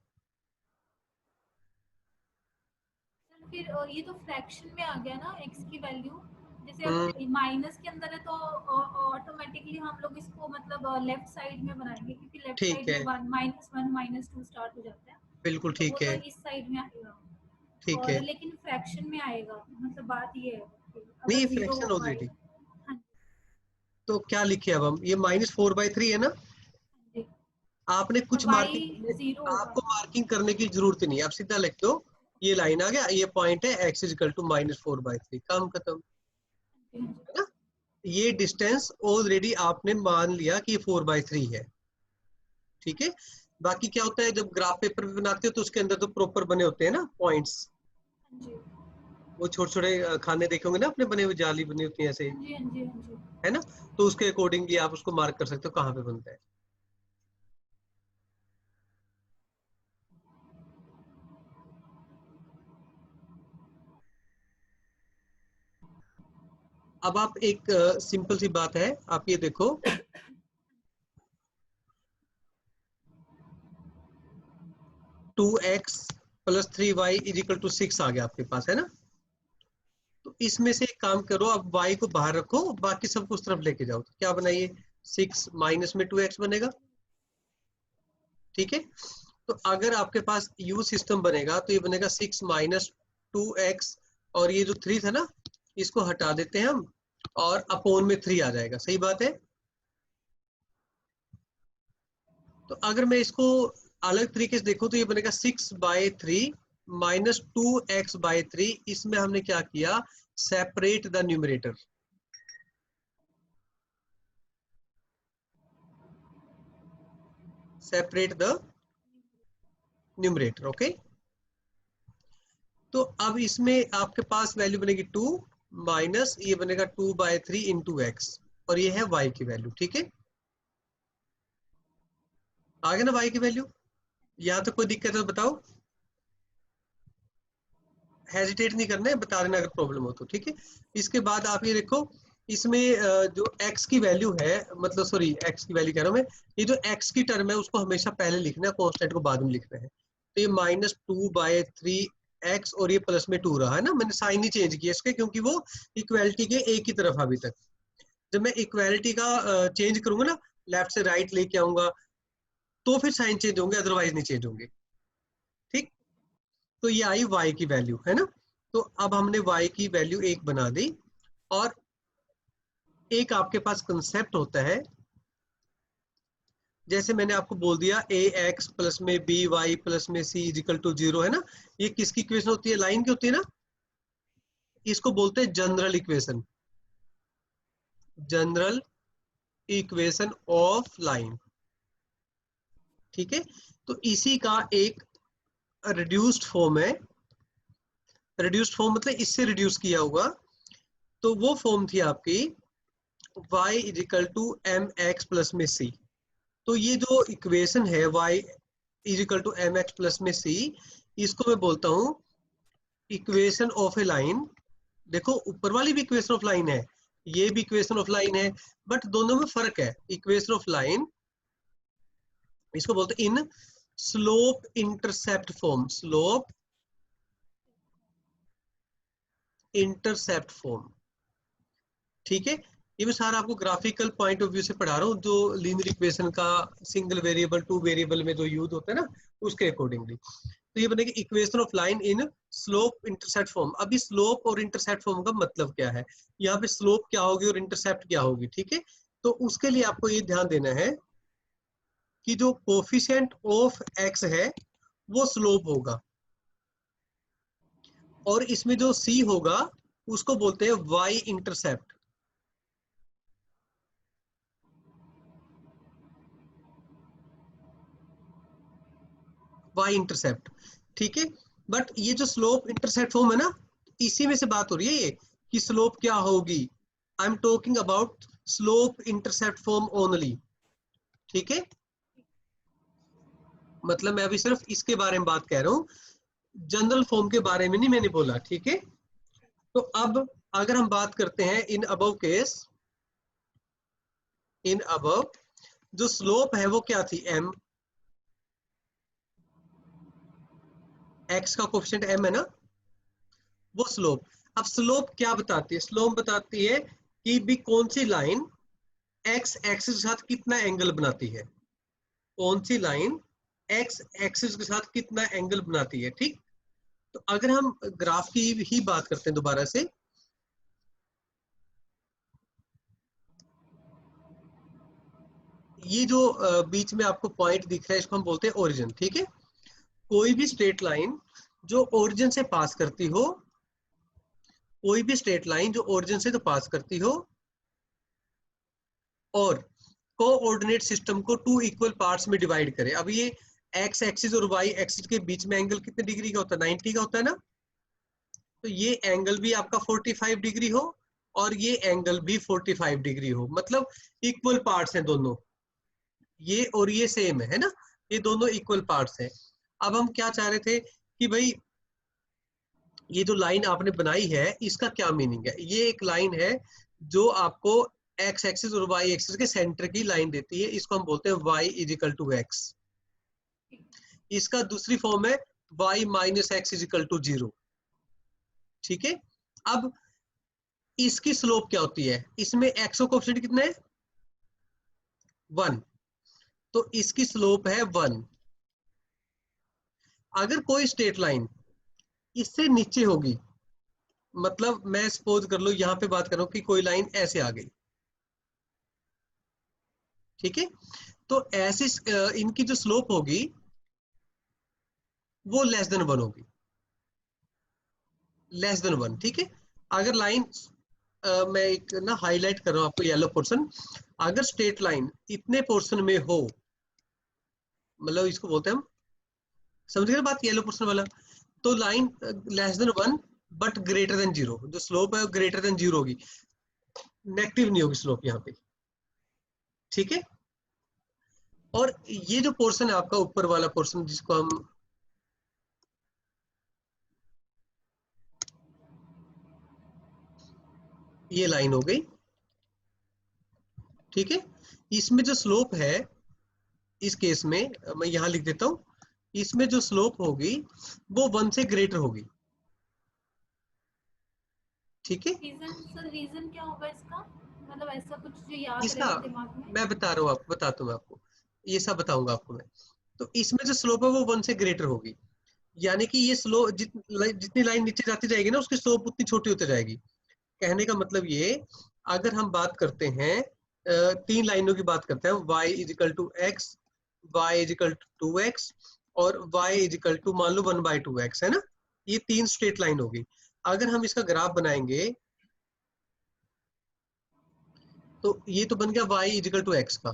फिर ये तो फ्रैक्शन में आ गया ना x की वैल्यू, जैसे हम्म, अब माइनस के अंदर है तो ऑटोमेटिकली हम लोग इसको मतलब लेफ्ट साइड में बनाएंगे, क्योंकि लेफ्ट ठीक साइड में है, -1 -2 स्टार्ट हो जाता है, बिल्कुल तो वो ठीक तो है, इस साइड में आएगा। ठीक और है। लेकिन फ्रैक्शन में आएगा, मतलब बात ये है कि नहीं, अगर ये जीरो फ्रैक्शन होगा ऑलरेडी, ये। हाँ जी। तो क्या लिखे अब हम, ये -4/3 है ना। हाँ जी। आपने और कुछ y मार्किंग, 0 होगा। आपको मार्किंग करने की जरूरत नहीं है, आप सीधा लिख दो, ये लाइन आ गया, ये पॉइंट है, x इज टू -4/3, काम खत्म, हाँ जी। है ना। ये डिस्टेंस ऑलरेडी आपने मान लिया कि 4/3 है, ठीक है। बाकी क्या होता है, जब ग्राफ पेपर भी बनाते हो तो उसके अंदर तो प्रॉपर बने होते हैं ना पॉइंट्स, हाँ जी। वो छोटे छोटे खाने देखे होंगे ना अपने, बने हुए जाली बनी होती है ऐसे, हाँ जी। हाँ जी। हाँ जी। है ना। तो उसके अकॉर्डिंगली आप उसको मार्क कर सकते हो कहाँ पे बनता है। अब आप एक सिंपल सी बात है, आप ये देखो, 2x + 3y = 6 आ गया आपके पास, है ना। तो इसमें से एक काम करो, अब y को बाहर रखो, बाकी सबको उस तरफ लेके जाओ, तो क्या बनाइए, 6 माइनस में 2x बनेगा, ठीक है। तो अगर आपके पास u सिस्टम बनेगा तो ये बनेगा 6 माइनस 2x, और ये जो 3 था ना, इसको हटा देते हैं हम, और अपॉन में 3 आ जाएगा, सही बात है। तो अगर मैं इसको अलग तरीके से देखूं तो ये बनेगा 6/3 -2x/3, इसमें हमने क्या किया, separate the numerator, separate the numerator, okay. तो अब इसमें आपके पास वैल्यू बनेगी 2 माइनस ये बनेगा 2/3 इंटू एक्स, और ये है y की वैल्यू, ठीक है। आ गया ना y की वैल्यू, यहाँ तक कोई दिक्कत है तो बताओ, हेजिटेट नहीं करना है, बता देना अगर प्रॉब्लम हो तो, ठीक है। इसके बाद आप ये देखो, इसमें जो x की वैल्यू है, मतलब सॉरी x की वैल्यू कह रहा हूँ मैं, ये जो x की टर्म है उसको हमेशा पहले लिखना है, कांस्टेंट को बाद में लिखना है। तो ये -2/3x, और ये प्लस में 2 रहा है ना, मैंने साइन ही चेंज किया इसके, क्योंकि वो इक्वालिटी के एक ही तरफ अभी तक, जब मैं इक्वालिटी का चेंज करूंगा ना, लेफ्ट से राइट लेके आऊंगा, तो फिर साइन चेंज होंगे, अदरवाइज नहीं चेंज होंगे, ठीक। तो ये आई y की वैल्यू, है ना। तो अब हमने y की वैल्यू 1 बना दी, और एक आपके पास कंसेप्ट होता है, जैसे मैंने आपको बोल दिया ax प्लस में by प्लस में c इजिकल टू 0, है ना। ये किसकी इक्वेशन होती है, लाइन की होती है ना, इसको बोलते हैं general equation, general equation of line, ठीक है। तो इसी का एक रिड्यूस्ड फॉर्म है, रिड्यूस्ड फॉर्म मतलब इससे रिड्यूस किया हुआ, तो वो फॉर्म थी आपकी y is equal to mx plus में c। तो ये जो इक्वेशन है y is equal to mx plus में c, इसको मैं बोलता हूं इक्वेशन ऑफ ए लाइन। देखो ऊपर वाली भी इक्वेशन ऑफ लाइन है, ये भी इक्वेशन ऑफ लाइन है, बट दोनों में फर्क है। इक्वेशन ऑफ लाइन इसको बोलते हैं in slope intercept form, slope intercept form, ठीक है। ये मैं सारा आपको ग्राफिकल पॉइंट ऑफ व्यू से पढ़ा रहा हूँ, जो लीनियर इक्वेशन का सिंगल वेरिएबल टू वेरिएबल में जो यूज होता है ना, उसके अकॉर्डिंगली। तो ये बनेगी equation of line in slope intercept form. अभी स्लोप और इंटरसेप्ट फॉर्म का मतलब क्या है, यहाँ पे स्लोप क्या होगी और इंटरसेप्ट क्या होगी, ठीक है। तो उसके लिए आपको ये ध्यान देना है कि जो कोफिशिएंट ऑफ एक्स है वो स्लोप होगा, और इसमें जो सी होगा उसको बोलते हैं वाई इंटरसेप्ट, वाई इंटरसेप्ट, ठीक है। बट ये जो स्लोप इंटरसेप्ट फॉर्म है ना, इसी में से बात हो रही है ये कि स्लोप क्या होगी। I am talking about slope intercept form only, ठीक है। मतलब मैं अभी सिर्फ इसके बारे में बात कह रहा हूँ, जनरल फॉर्म के बारे में नहीं मैंने बोला, ठीक है। तो अब अगर हम बात करते हैं in above case, in above जो स्लोप है वो क्या थी, m, x का कोफिशिएंट m है ना, वो स्लोप। अब स्लोप क्या बताती है? स्लोप बताती है कि भी कौन सी लाइन एक्स एक्सिस के साथ कितना एंगल बनाती है, कौन सी लाइन एक्स एक्सिस के साथ कितना एंगल बनाती है। ठीक, तो अगर हम ग्राफ की ही बात करते हैं दोबारा से, ये जो बीच में आपको पॉइंट दिख रहा है इसको हम बोलते हैं ओरिजिन। ठीक है, कोई भी स्ट्रेट लाइन जो ओरिजिन से पास करती हो, कोई भी स्ट्रेट लाइन जो ओरिजिन से तो पास करती हो और कोऑर्डिनेट सिस्टम को टू इक्वल पार्ट्स में डिवाइड करे। अब ये एक्स एक्सिस और वाई एक्सिस के बीच में एंगल कितने डिग्री का होता है? 90 का होता है ना। तो ये एंगल भी आपका 45 डिग्री हो और ये एंगल भी 45 डिग्री हो, मतलब इक्वल पार्ट्स हैं दोनों, ये और ये सेम है ना, ये दोनों इक्वल पार्ट्स हैं। अब हम क्या चाह रहे थे कि भाई ये जो लाइन आपने बनाई है इसका क्या मीनिंग है? ये एक लाइन है जो आपको एक्स एक्सिस और वाई एक्सिस के सेंटर की लाइन देती है, इसको हम बोलते हैं y is equal to x. इसका दूसरी फॉर्म है y minus x is equal to 0। ठीक है, अब इसकी स्लोप क्या होती है? इसमें एक्स का कोएफिशिएंट कितना है? 1, तो इसकी स्लोप है 1। अगर कोई स्ट्रेट लाइन इससे नीचे होगी, मतलब मैं सपोज कर लो यहाँ पे बात कर रहा हूँ कि कोई लाइन ऐसे आ गई, ठीक है, तो ऐसी इनकी जो स्लोप होगी वो लेस देन 1 होगी, लेस देन 1। ठीक है, अगर लाइन मैं एक ना हाईलाइट कर रहा हूँ आपको येलो पोर्शन, अगर स्ट्रेट लाइन इतने पोर्शन में हो, मतलब इसको बोलते हैं हम, समझ गए बात, येलो पोर्शन वाला, तो line less than 1 but greater than 0, जो स्लोप है ग्रेटर देन 0 होगी, नेगेटिव नहीं होगी स्लोप यहाँ पे। ठीक है, और ये जो पोर्शन है आपका ऊपर वाला पोर्शन जिसको हम, ये लाइन हो गई, ठीक है, इसमें जो स्लोप है इस केस में मैं यहां लिख देता हूं, इसमें जो स्लोप होगी वो 1 से ग्रेटर होगी। ठीक है, रीजन सर, रीजन क्या होगा इसका? मतलब ऐसा कुछ जो याद इसका रहे दिमाग में। मैं बता रहा हूँ आपको, बताता हूँ आपको, ये सब बताऊंगा आपको मैं। तो इसमें जो स्लोप है वो 1 से ग्रेटर होगी, यानी कि ये स्लो जितनी लाइन नीचे जाती जाएगी ना उसकी स्लोप उतनी छोटी होती जाएगी। कहने का मतलब ये, अगर हम बात करते हैं तीन लाइनों की बात करते हैं, y is equal to x, y is equal to 2x और y इज इक्वल टू मान लो 1/2x, है ना, ये तीन स्ट्रेट लाइन होगी। अगर हम इसका ग्राफ बनाएंगे तो ये तो बन गया y is equal to x का,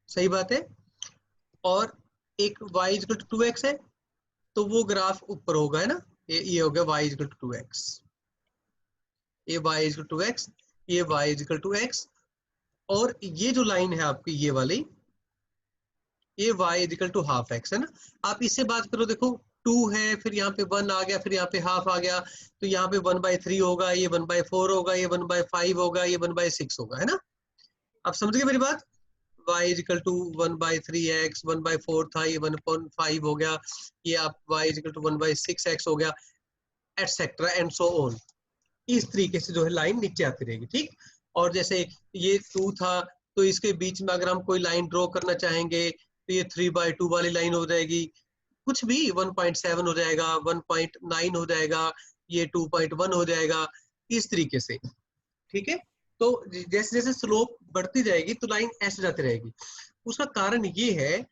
सही बात है, और एक y is equal to 2x है, तो वो ग्राफ ऊपर होगा, है ना, ये हो गया y is equal to 2x, ये y is equal to x, ये y is equal to x, और ये जो लाइन है आपकी ये वाली, ये y is equal to half x, है ना। आप इससे बात करो, देखो 2 है, फिर यहाँ पे 1 आ गया, फिर यहाँ पे हाफ आ गया, तो यहाँ पे 1/3 होगा, ये 1/4 होगा, ये 1/5 होगा, ये 1/6 होगा, है ना। आप समझ गए मेरी बात? y is equal to 1/3x, 1/4 था, ये 1.5 हो गया, ये आप y is equal to 1/6x हो गया, एटसेट्रा एंड सो ऑन। इस तरीके से जो है लाइन नीचे आती रहेगी। ठीक, और जैसे ये 2 था, तो इसके बीच में अगर हम कोई लाइन ड्रॉ करना चाहेंगे तो ये 3/2 वाली लाइन हो जाएगी, कुछ भी 1.7 हो जाएगा, 1.9 हो जाएगा, ये 2.1 हो जाएगा, इस तरीके से। ठीक है, तो जैसे जैसे स्लोप बढ़ती जाएगी तो लाइन ऐसे जाती रहेगी। उसका कारण ये है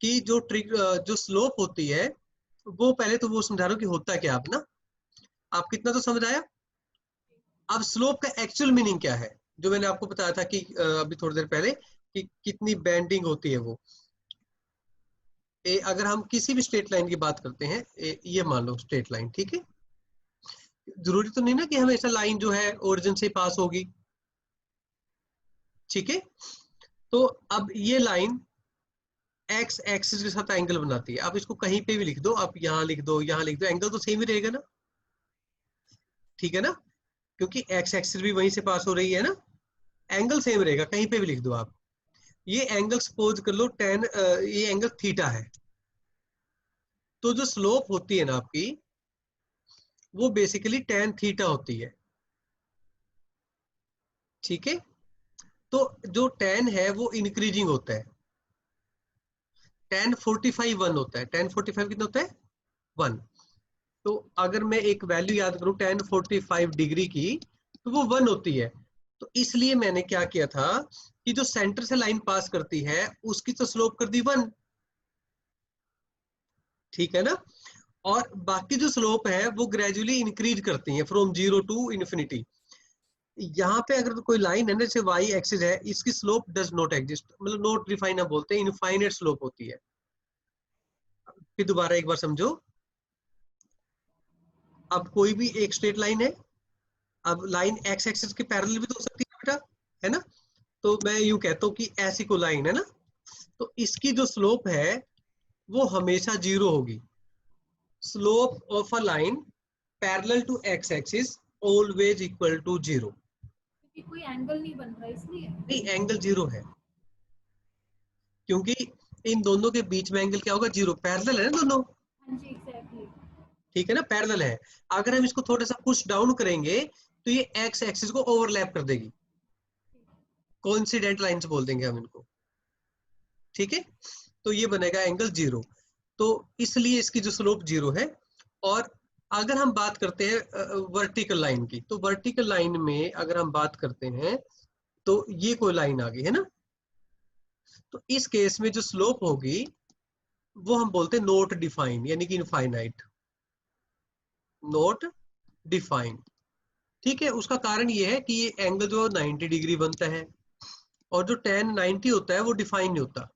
कि जो स्लोप होती है वो, पहले तो वो समझा रहा हूँ कि होता क्या, आप ना, आप कितना तो समझ आया। अब स्लोप का एक्चुअल मीनिंग क्या है, जो मैंने आपको बताया था कि अभी थोड़ी देर पहले, कि कितनी बेंडिंग होती है वो। अगर हम किसी भी स्ट्रेट लाइन की बात करते हैं, ये मान लो स्ट्रेट लाइन, ठीक है, जरूरी तो नहीं ना कि हमेशा लाइन जो है ओरिजिन से पास होगी। ठीक है, तो अब ये लाइन एक्स एक्सिस के साथ एंगल बनाती है, आप इसको कहीं पे भी लिख दो, आप यहाँ लिख दो, यहाँ लिख दो, एंगल तो सेम ही रहेगा ना, ठीक है ना, क्योंकि एक्स एक्सिस भी वहीं से पास हो रही है ना, एंगल सेम रहेगा, कहीं पे भी लिख दो आप। ये एंगल सपोज कर लो 10, ये एंगल थीटा है, तो जो स्लोप होती है ना आपकी, वो बेसिकली tan थीटा होती है, ठीक है। तो जो tan है वो इंक्रीजिंग होता है, tan 45 1 होता है, tan 45 कितना होता है 1। तो अगर मैं एक वैल्यू याद करूं tan 45 डिग्री की, तो वो 1 होती है। तो इसलिए मैंने क्या किया था कि जो सेंटर से लाइन पास करती है उसकी तो स्लोप कर दी 1, ठीक है ना। और बाकी जो स्लोप है वो ग्रेजुअली इंक्रीज करती है फ्रॉम 0 टू इन्फिनिटी। यहाँ पे अगर कोई लाइन है ना, जैसे वाई एक्सिस है, इसकी स्लोप डज नॉट एग्जिस्ट, मतलब नॉट डिफाइन हम बोलते हैं, इनफाइनाइट स्लोप होती है। फिर दोबारा एक बार समझो, अब कोई भी एक स्ट्रेट लाइन है, अब लाइन एक्स एक्सिस के पैरेलल भी तो हो सकती है बेटा, है ना। तो मैं यूं कहता हूँ कि ऐसी कोई लाइन है ना, तो इसकी जो स्लोप है वो हमेशा 0 होगी। Slope of a line parallel to x axis always equal to 0। क्योंकि कोई एंगल नहीं बन रहा इसलिए। नहीं, एंगल 0 है, क्योंकि इन दोनों के बीच में एंगल क्या होगा 0, पैरेलल है ना दोनों, हाँ जी एग्जैक्टली। ठीक है ना, पैरेलल है। अगर हम इसको थोड़ा सा पुश डाउन करेंगे तो ये एक्स एक्सिस को ओवरलैप कर देगी, कोइंसिडेंट लाइंस बोल देंगे हम इनको, ठीक है। तो ये बनेगा एंगल 0, तो इसलिए इसकी जो स्लोप 0 है। और अगर हम बात करते हैं वर्टिकल लाइन की, तो वर्टिकल लाइन में अगर हम बात करते हैं तो ये कोई लाइन आ गई है ना, तो इस केस में जो स्लोप होगी वो हम बोलते हैं नॉट डिफाइंड, यानी कि इनफाइनाइट, नॉट डिफाइंड, ठीक है। उसका कारण ये है कि ये एंगल जो 90 डिग्री बनता है, और जो tan 90 होता है वो डिफाइन नहीं होता,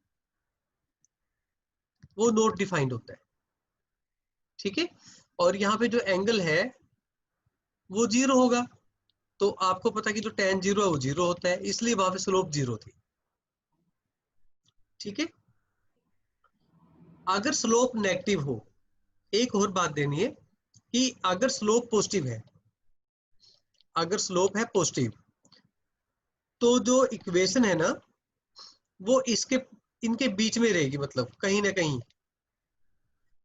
वो नॉट डिफाइंड होता है, ठीक है। और यहाँ पे जो एंगल है वो 0 होगा, तो आपको पता है कि जो tan 0 है वो 0 होता है, इसलिए वहां पे स्लोप 0 थी, ठीक है। अगर स्लोप नेगेटिव हो, एक और बात देनी है कि अगर स्लोप पॉजिटिव है, अगर स्लोप है पॉजिटिव, तो जो इक्वेशन है ना वो इसके इनके बीच में रहेगी, मतलब कहीं ना कहीं,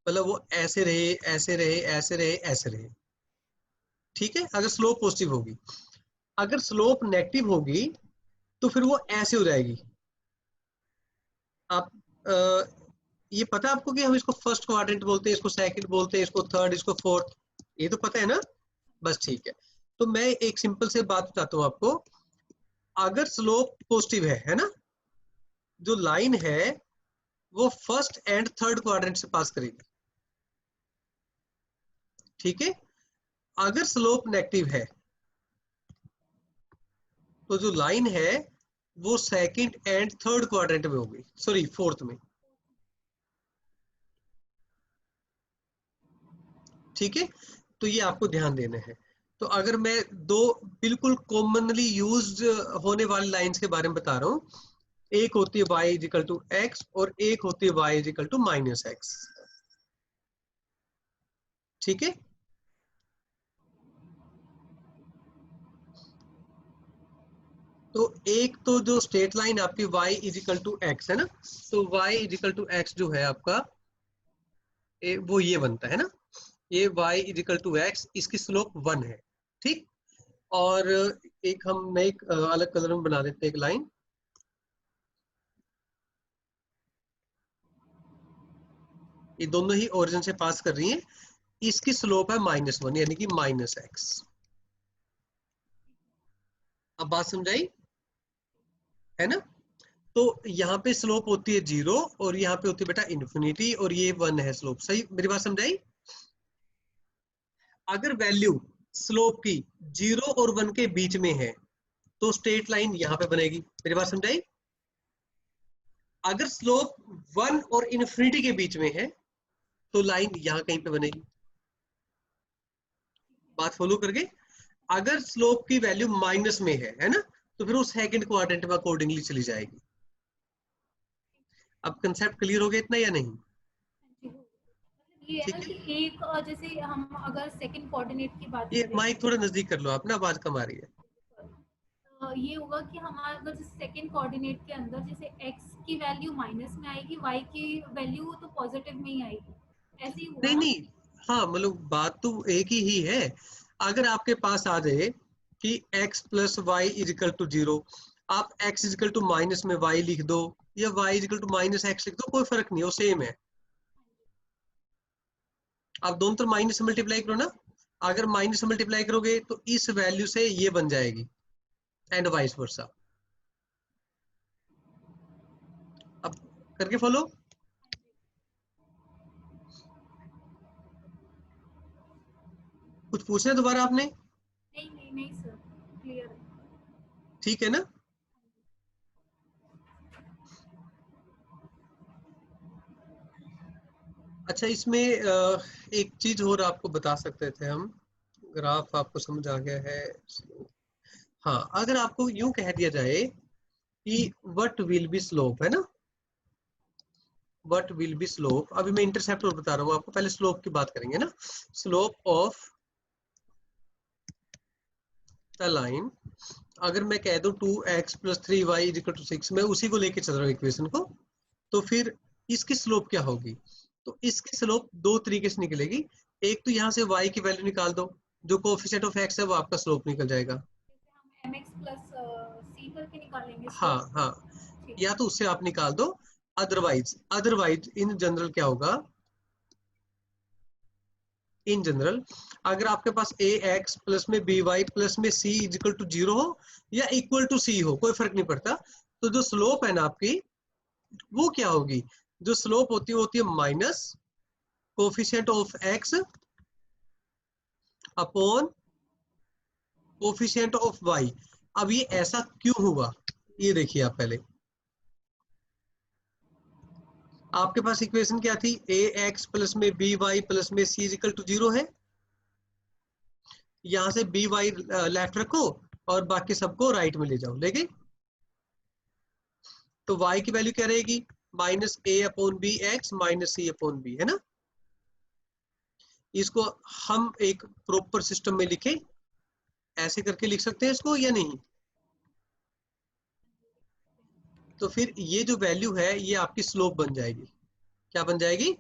मतलब वो ऐसे रहे ऐसे रहे ऐसे रहे ऐसे रहे, ठीक है, अगर स्लोप पॉजिटिव होगी। अगर स्लोप नेगेटिव होगी तो फिर वो ऐसे हो जाएगी। आप ये पता है आपको कि हम इसको फर्स्ट क्वाड्रेंट बोलते हैं, इसको सेकंड बोलते हैं, इसको थर्ड, इसको फोर्थ, ये तो पता है ना, बस ठीक है। तो मैं एक सिंपल से बात बताता हूँ आपको। अगर स्लोप पॉजिटिव है ना, जो लाइन है वो फर्स्ट एंड थर्ड क्वाड्रेंट से पास करेगी, ठीक है। अगर स्लोप नेगेटिव है तो जो लाइन है वो सेकंड एंड थर्ड क्वाड्रेंट में होगी, सॉरी फोर्थ में, ठीक है। तो ये आपको ध्यान देना है। तो अगर मैं दो बिल्कुल कॉमनली यूज्ड होने वाली लाइंस के बारे में बता रहा हूँ, एक होती है y इजिकल टू एक्स और एक होती है y is equal to minus x, ठीक है। तो एक तो जो स्ट्रेट लाइन आपकी y इजिकल टू एक्स है ना, तो y इजिकल टू एक्स जो है आपका वो ये बनता है ना, ये y इजिकल टू एक्स, इसकी स्लोप 1 है, ठीक। और एक हम नए अलग कलर में बना देते हैं एक लाइन, ये दोनों ही ओरिजिन से पास कर रही हैं, इसकी स्लोप है -1 यानी कि माइनस एक्स। अब बात समझाई है ना। तो यहाँ पे स्लोप होती है 0 और यहाँ पे होती है बेटा इन्फिनिटी, और ये 1 है स्लोप, सही मेरी बात समझाई। अगर वैल्यू स्लोप की 0 और 1 के बीच में है तो स्ट्रेट लाइन यहाँ पे बनेगी, मेरी बात समझाई। अगर स्लोप 1 और इन्फिनिटी के बीच में है तो लाइन यहाँ कहीं पे बनेगी, बात फॉलो करके। अगर स्लोप की वैल्यू माइनस में है ना, तो फिर वो सेकंड क्वाड्रेंट में अकॉर्डिंगली चली जाएगी। अब कंसेप्ट क्लियर हो गया इतना या नहीं, मतलब ये है ना ठीक है। कि एक जैसे हम अगर सेकंड कोऑर्डिनेट की बात ये करें, माइक थोड़ा नजदीक कर लो आप ना, आवाज कम आ रही है। ये होगा कि हमारा अगर जैसे सेकंड कोऑर्डिनेट के अंदर जैसे x की वैल्यू माइनस में आएगी, y की वैल्यू तो पॉजिटिव में ही आएगी, ऐसे ही हुआ नहीं ना। नहीं, हाँ मतलब बात तो एक ही है। अगर आपके पास आ जाए कि x plus y is equal to 0, आप x इजिकल टू माइनस में y लिख दो या y is equal to minus x लिख दो, कोई फर्क नहीं, वो सेम है। आप दोनों तरफ माइनस से मल्टीप्लाई करो ना, अगर माइनस से मल्टीप्लाई करोगे तो इस वैल्यू से ये बन जाएगी, एंड वाइस वर्सा। अब करके फॉलो। कुछ पूछना है दोबारा आपने? नहीं नहीं नहीं सर, क्लियर है। ठीक है ना? अच्छा, इसमें एक चीज और आपको बता सकते थे हम, ग्राफ आपको समझ आ गया है। हाँ, अगर आपको यूं कह दिया जाए कि व्हाट विल बी स्लोप, है ना, व्हाट विल बी स्लोप, अभी मैं इंटरसेप्ट और बता रहा हूँ आपको, पहले स्लोप की बात करेंगे ना। स्लोप ऑफ द लाइन, अगर मैं कह दूं 2x plus 3y equal to 6, मैं उसी को लेके चल रहा हूँ इक्वेशन को, तो फिर इसकी स्लोप क्या होगी? तो इसकी स्लोप दो तरीके से निकलेगी। एक तो यहाँ से y की वैल्यू निकाल दो, जो कोएफिशिएंट ऑफ x है वो आपका स्लोप निकल जाएगा। जैसे हम mx प्लस c करके निकालेंगे हाँ स्लोप। हाँ, ठीक है। या तो उससे आप निकाल दो, अदरवाइज अदरवाइज इन जनरल क्या होगा, इन जनरल अगर आपके पास ए एक्स प्लस में बी वाई प्लस में सी इक्वल टू 0 हो या इक्वल टू सी हो, कोई फर्क नहीं पड़ता, तो जो स्लोप है ना आपकी, वो क्या होगी? जो स्लोप होती है minus coefficient of x upon coefficient of y. अब ये ऐसा क्यों हुआ, ये देखिए आप पहले। आपके पास इक्वेशन क्या थी, ए एक्स प्लस में बी वाई प्लस में सी इक्वल टू 0 है। यहां से बी वाई लेफ्ट रखो और बाकी सबको राइट में ले जाओ, लेके तो y की वैल्यू क्या रहेगी, माइनस ए अपॉन बी एक्स माइनस सी अपॉन बी, है ना। इसको हम एक प्रॉपर सिस्टम में लिखे, ऐसे करके लिख सकते हैं इसको या नहीं? तो फिर ये जो वैल्यू है ये आपकी स्लोप बन जाएगी। क्या बन जाएगी?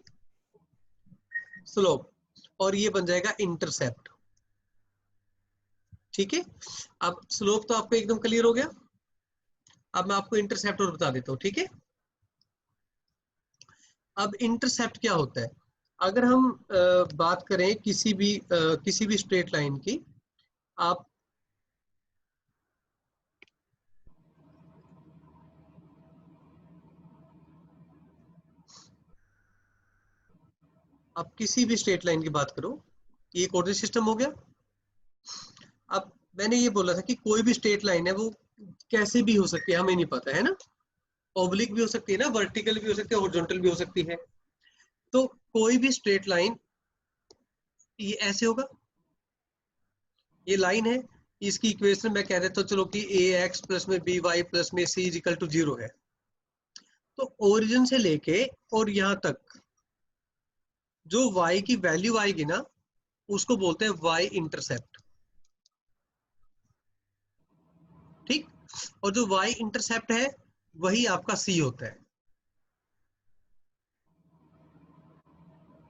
स्लोप। और ये बन जाएगा इंटरसेप्ट। ठीक है, अब स्लोप तो आपको एकदम क्लियर हो गया। अब मैं आपको इंटरसेप्ट और बता देता हूँ, ठीक है। अब इंटरसेप्ट क्या होता है, अगर हम बात करें किसी भी स्ट्रेट लाइन की, आप किसी भी स्ट्रेट लाइन की बात करो, ये कोऑर्डिनेट सिस्टम हो गया। अब मैंने ये बोला था कि कोई भी स्ट्रेट लाइन है वो कैसे भी हो सकती है, हमें नहीं पता है ना। ओब्लिक भी हो सकती है ना, वर्टिकल भी हो सकती है, हॉरिजॉन्टल भी हो सकती है। तो कोई भी स्ट्रेट लाइन ये ऐसे होगा, ये लाइन है, इसकी इक्वेशन मैं कह देता हूँ चलो कि ए एक्स प्लस में बी वाई प्लस में सी इक्वल टू 0 है। तो ओरिजिन से लेके और यहाँ तक जो y की वैल्यू आएगी ना, उसको बोलते हैं y इंटरसेप्ट। ठीक, और जो y इंटरसेप्ट है वही आपका c होता है।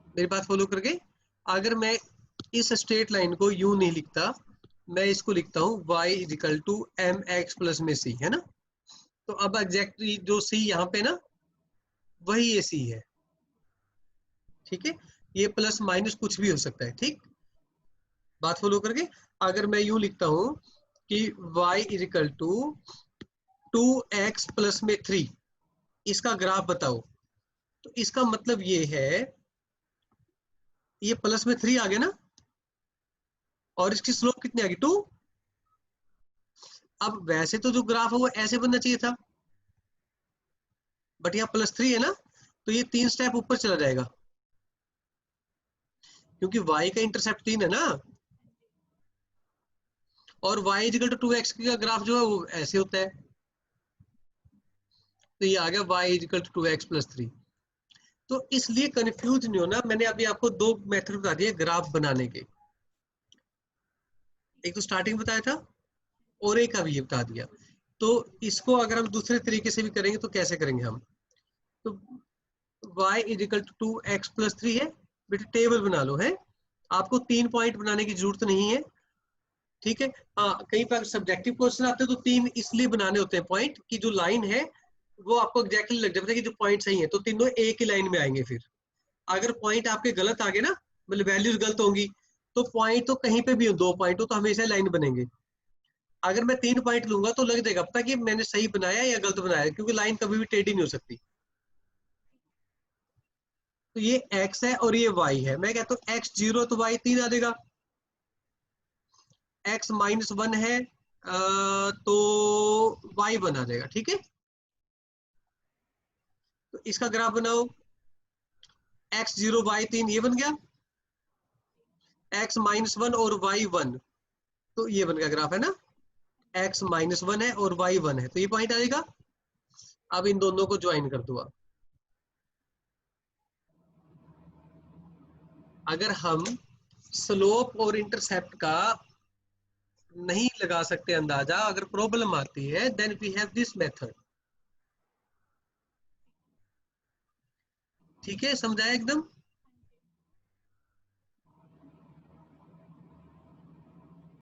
मेरी बात फॉलो करके, अगर मैं इस स्ट्रेट लाइन को यूं नहीं लिखता, मैं इसको लिखता हूं y is equal to m x plus में c, है ना। तो अब एग्जैक्टली जो c यहाँ पे ना, वही ये c है। ठीक है, ये प्लस माइनस कुछ भी हो सकता है। ठीक, बात फॉलो करके, अगर मैं यूं लिखता हूं कि y is equal to 2x plus में 3, इसका ग्राफ बताओ, तो इसका मतलब ये है, ये प्लस में 3 आ गया ना, और इसकी स्लोप कितनी आ गई, 2। अब वैसे तो जो ग्राफ है वो ऐसे बनना चाहिए था, बट यहाँ +3 है ना, तो ये 3 स्टेप ऊपर चला जाएगा, क्योंकि y का इंटरसेप्ट 3 है ना, और y इक्वल टू 2x का ग्राफ जो है वो ऐसे होता है। तो ये आ गया y equal to 2x plus 3। तो इसलिए कंफ्यूज नहीं होना, मैंने अभी आपको दो मेथड बता दिए ग्राफ बनाने के, एक तो स्टार्टिंग बताया था और एक अभी ये बता दिया। तो इसको अगर हम दूसरे तरीके से भी करेंगे तो कैसे करेंगे हम, तो y equal to 2x plus 3 है, बेटा टेबल बना लो है, आपको 3 पॉइंट बनाने की जरूरत नहीं है, ठीक है। हाँ, कई बार सब्जेक्टिव क्वेश्चन आते हैं तो 3 इसलिए बनाने होते हैं पॉइंट कि जो लाइन है वो आपको एग्जैक्टली लग जाता है कि जो पॉइंट सही है, तो तीनों एक ही लाइन में आएंगे। फिर अगर पॉइंट आपके गलत आ गए ना, मतलब वैल्यूज गलत होंगी, तो पॉइंट तो कहीं पे भी हो, 2 पॉइंट हो तो हमेशा लाइन बनेंगे। अगर मैं 3 पॉइंट लूंगा तो लग जाएगा पता कि मैंने सही बनाया या गलत बनाया, क्योंकि लाइन कभी भी टेढ़ी नहीं हो सकती। तो ये x है और ये y है, मैं कहता हूँ x 0 तो y 3 आ जाएगा, x -1 है तो y 1 आ जाएगा, ठीक है। तो इसका ग्राफ बनाओ, x 0 y 3 ये बन गया, x -1 और y 1, तो ये बन गया ग्राफ है ना, x -1 है और y 1 है, तो ये पॉइंट आ जाएगा। अब इन दोनों को ज्वाइन कर दो आप। अगर हम स्लोप और इंटरसेप्ट का नहीं लगा सकते अंदाजा, अगर प्रॉब्लम आती है, then we have this method. ठीक है, समझाया एकदम।